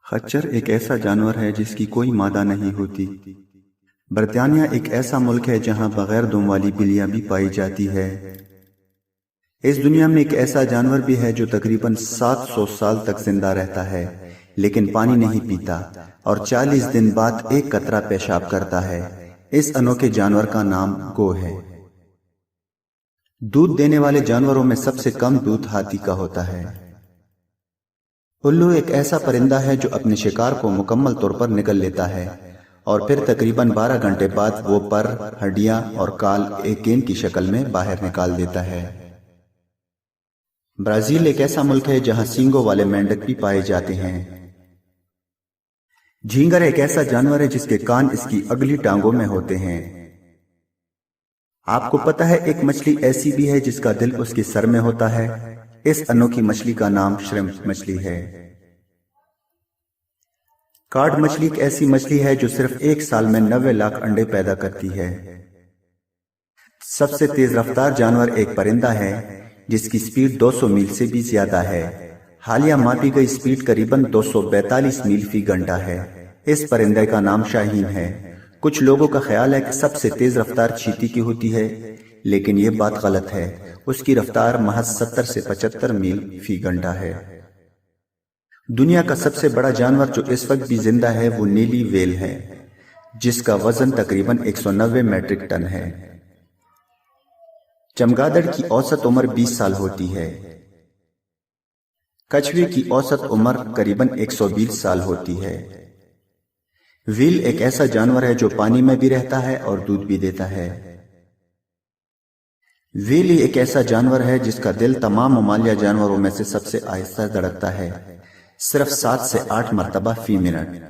खच्चर एक ऐसा जानवर है जिसकी कोई मादा नहीं होती। बर्तानिया एक ऐसा मुल्क है जहां बगैर दुम वाली बिल्लियां भी पाई जाती है। इस दुनिया में एक ऐसा जानवर भी है जो तकरीबन 700 साल तक जिंदा रहता है, लेकिन पानी नहीं पीता और 40 दिन बाद एक कतरा पेशाब करता है। इस अनोखे जानवर का नाम गो है। दूध देने वाले जानवरों में सबसे कम दूध हाथी का होता है। उल्लू एक ऐसा परिंदा है जो अपने शिकार को मुकम्मल तौर पर निगल लेता है और फिर तकरीबन 12 घंटे बाद वो पर, हड्डियां और काल एक गेंद की शक्ल में बाहर निकाल देता है। ब्राजील एक ऐसा मुल्क है जहां सींगों वाले मेंढक भी पाए जाते हैं। झींगर एक ऐसा जानवर है जिसके कान इसकी अगली टांगों में होते हैं। आपको पता है एक मछली ऐसी भी है जिसका दिल उसके सर में होता है। इस अनोखी मछली का नाम श्रिम्प मछली है। कार्ड मछली एक ऐसी मछली है जो सिर्फ एक साल में 90 लाख अंडे पैदा करती है। सबसे तेज रफ्तार जानवर एक परिंदा है जिसकी स्पीड 200 मील से भी ज्यादा है। हालिया मापी गई स्पीड करीबन 242 मील फी घंटा है। इस परिंदे का नाम शाहीन है। कुछ लोगों का ख्याल है कि सबसे तेज रफ्तार चींटी की होती है, लेकिन यह बात गलत है। उसकी रफ्तार महज 70 से 75 मील फी घंटा है। दुनिया का सबसे बड़ा जानवर जो इस वक्त भी जिंदा है वो नीली व्हेल है, जिसका वजन तकरीबन 190 मीट्रिक टन है। चमगादड़ की औसत उम्र 20 साल होती है। कछुए की औसत उम्र करीबन 120 साल होती है। व्हेल एक ऐसा जानवर है जो पानी में भी रहता है और दूध भी देता है। व्हेल एक ऐसा जानवर है जिसका दिल तमाम ममालिया जानवरों में से सबसे आहिस्ता धड़कता है, सिर्फ 7 से 8 मरतबा फी मिनट।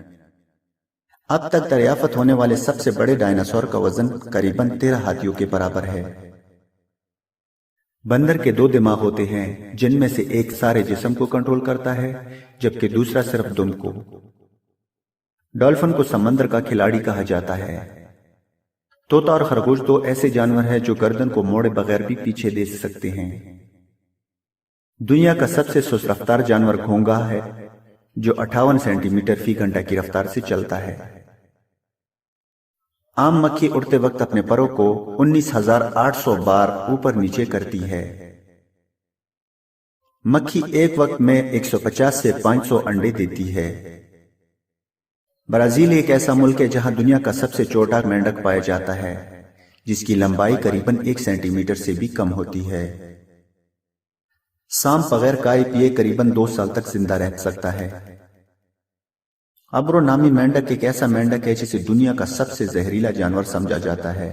अब तक दरियाफ्त होने वाले सबसे बड़े डायनासोर का वजन करीबन 13 हाथियों के बराबर है। बंदर के 2 दिमाग होते हैं, जिनमें से एक सारे जिस्म को कंट्रोल करता है जबकि दूसरा सिर्फ दुम को। डॉल्फिन को समंदर का खिलाड़ी कहा जाता है। तोता और खरगोश 2 ऐसे जानवर हैं जो गर्दन को मोड़े बगैर भी पीछे दे सकते हैं। दुनिया का सबसे सुस्त रफ्तार जानवर घोंघा है, जो 58 सेंटीमीटर फी घंटा की रफ्तार से चलता है। आम मक्खी उड़ते वक्त अपने परों को 19,800 बार ऊपर नीचे करती है। मक्खी एक वक्त में 150 से 500 अंडे देती है। ब्राजील एक ऐसा मुल्क है जहां दुनिया का सबसे छोटा मेंढक पाया जाता है, जिसकी लंबाई करीबन 1 सेंटीमीटर से भी कम होती है। सांप बगैर काय पिए करीबन 2 साल तक जिंदा रह सकता है। अब्रो नामी मेंढक एक ऐसा मेंढक है जिसे दुनिया का सबसे जहरीला जानवर समझा जाता है।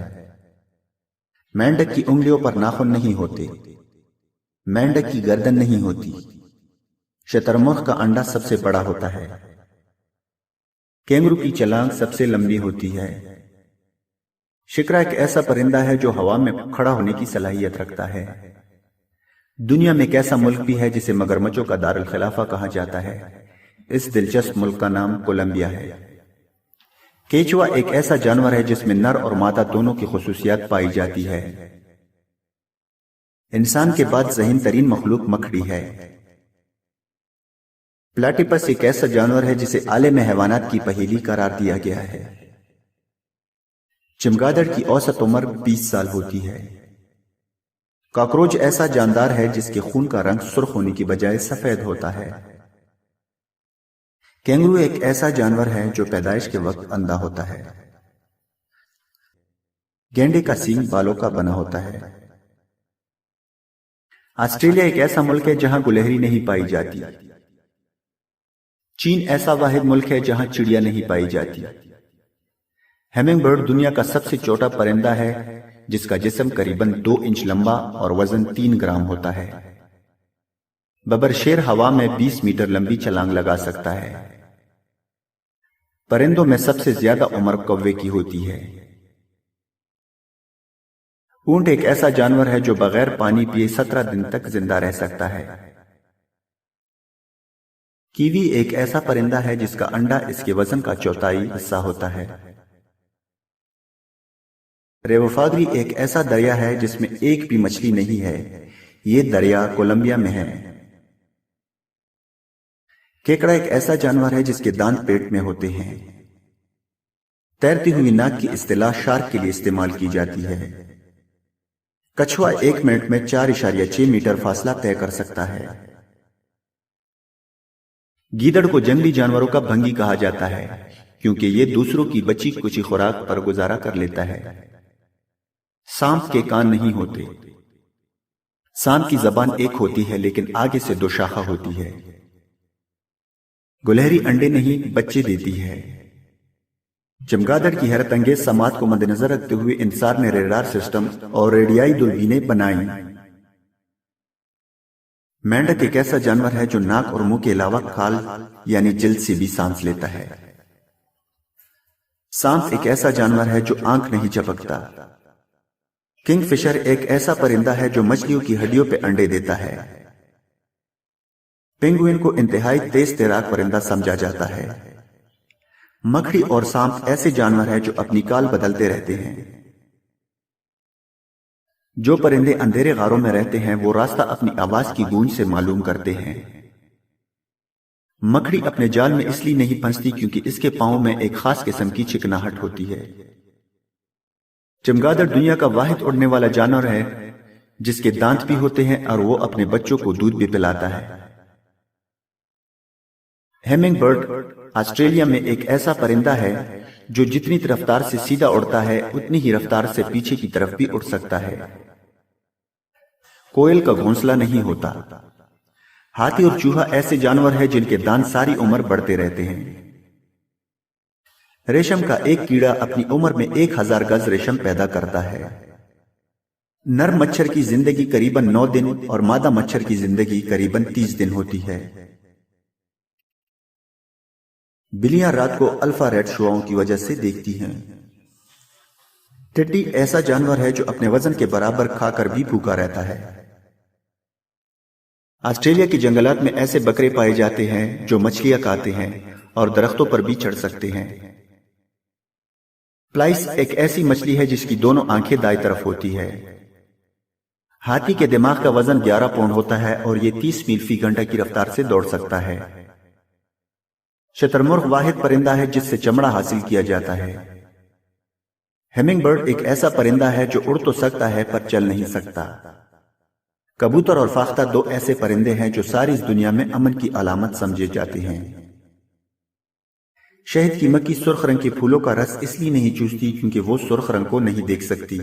मेंढक की उंगलियों पर नाखून नहीं होते। मेंढक की गर्दन नहीं होती। शतरमुर्ग का अंडा सबसे बड़ा होता है। कैंगरू की छलांग सबसे लंबी होती है। शिकरा एक ऐसा परिंदा है जो हवा में खड़ा होने की सलाहियत रखता है। दुनिया में एक ऐसा मुल्क भी है जिसे मगरमच्छों का दारुल खिलाफा कहा जाता है। इस दिलचस्प मुल्क का नाम कोलंबिया है। केचुआ एक ऐसा जानवर है जिसमें नर और मादा दोनों की खुसूसियात पाई जाती है। इंसान के बाद ज़हीन तरीन मखलूक मकड़ी है। प्लाटिपस एक ऐसा जानवर है जिसे आलम हैवानात की पहेली करार दिया गया है। चमगादड़ की औसत उम्र 20 साल होती है। कॉकरोच ऐसा जानदार है जिसके खून का रंग सुर्ख होने की बजाय सफेद होता है। कैंगरू एक ऐसा जानवर है जो पैदाइश के वक्त अंधा होता है। गैंडे का सींग बालों का बना होता है। ऑस्ट्रेलिया एक ऐसा मुल्क है जहां गुलहरी नहीं पाई जाती। चीन ऐसा वाहिद मुल्क है जहां चिड़िया नहीं पाई जाती। हेमिंगबर्ड दुनिया का सबसे छोटा परिंदा है, जिसका जिस्म करीबन 2 इंच लंबा और वजन 3 ग्राम होता है। बबरशेर हवा में 20 मीटर लंबी छलांग लगा सकता है। परिंदों में सबसे ज्यादा उम्र कौवे की होती है। ऊंट एक ऐसा जानवर है जो बगैर पानी पिए 17 दिन तक जिंदा रह सकता है। कीवी एक ऐसा परिंदा है जिसका अंडा इसके वजन का 1/4 हिस्सा होता है। रेवोफागरी एक ऐसा दरिया है जिसमें एक भी मछली नहीं है। ये दरिया कोलंबिया में है। केकड़ा एक ऐसा जानवर है जिसके दांत पेट में होते हैं। तैरती हुई नाक की इस्तिलाह शार्क के लिए इस्तेमाल की जाती है। कछुआ 1 मिनट में 4.6 मीटर फासला तय कर सकता है। गीदड़ को जंगली जानवरों का भंगी कहा जाता है क्योंकि ये दूसरों की बची कुची खुराक पर गुजारा कर लेता है। सांप के कान नहीं होते। सांप की जबान एक होती है लेकिन आगे से 2 शाखा होती है। गुलहरी अंडे नहीं बच्चे देती है। चमगादड़ की हैरत अंगेज समात को मद्देनजर रखते हुए इंसान ने रेडार सिस्टम और रेडियाई दूरबीनें बनाई। मेंढक एक ऐसा जानवर है जो नाक और मुंह के अलावा खाल यानी जिल्द से भी सांस लेता है। सांप एक ऐसा जानवर है जो आंख नहीं झपकता। किंगफिशर एक ऐसा परिंदा है जो मछलियों की हड्डियों पे अंडे देता है। पेंगुइन को इंतहाई तेज तैराक परिंदा समझा जाता है। मकड़ी और सांप ऐसे जानवर हैं जो अपनी काल बदलते रहते हैं। जो परिंदे अंधेरे गारों में रहते हैं वो रास्ता अपनी आवाज की गूंज से मालूम करते हैं। मकड़ी अपने जाल में इसलिए नहीं फंसती क्योंकि इसके पांवों में एक खास किस्म की चिकनाहट होती है। चमगादड़ दुनिया का वाहिद उड़ने वाला जानवर है जिसके दांत भी होते हैं और वो अपने बच्चों को दूध भी पिलाता है। हेमिंग बर्ड ऑस्ट्रेलिया में एक ऐसा परिंदा है जो जितनी रफ्तार से सीधा उड़ता है उतनी ही रफ्तार से पीछे की तरफ भी उड़ सकता है। कोयल का घोंसला नहीं होता। हाथी और चूहा ऐसे जानवर हैं जिनके दांत सारी उम्र बढ़ते रहते हैं। रेशम का एक कीड़ा अपनी उम्र में 1000 गज रेशम पैदा करता है। नर मच्छर की जिंदगी करीबन 9 दिन और मादा मच्छर की जिंदगी करीबन 30 दिन होती है। बिल्लियां रात को अल्फा रेड शुआओं की वजह से देखती हैं। टिड्डी ऐसा जानवर है जो अपने वजन के बराबर खाकर भी भूखा रहता है। ऑस्ट्रेलिया के जंगलात में ऐसे बकरे पाए जाते हैं जो मछलियां खाते हैं और दरख्तों पर भी चढ़ सकते हैं। प्लाइस एक ऐसी मछली है जिसकी दोनों आंखें दाईं तरफ होती है। हाथी के दिमाग का वजन 11 पाउंड होता है और ये 30 मील फी घंटा की रफ्तार से दौड़ सकता है। शतरमुर्ग वाहिद परिंदा है जिससे चमड़ा हासिल किया जाता है। हेमिंग बर्ड एक ऐसा परिंदा है जो उड़ तो सकता है पर चल नहीं सकता। कबूतर और फाख्ता 2 ऐसे परिंदे हैं जो सारी इस दुनिया में अमन की अलामत समझे जाते हैं। शहद की मक्खी सुर्ख रंग के फूलों का रस इसलिए नहीं चूसती क्योंकि वो सुर्ख रंग को नहीं देख सकती।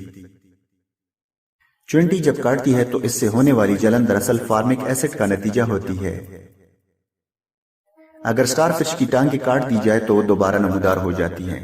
चुंटी जब काटती है तो इससे होने वाली जलन दरअसल फार्मिक एसिड का नतीजा होती है। अगर स्टारफिश की टांगें काट दी जाए तो दोबारा नमूदार हो जाती हैं।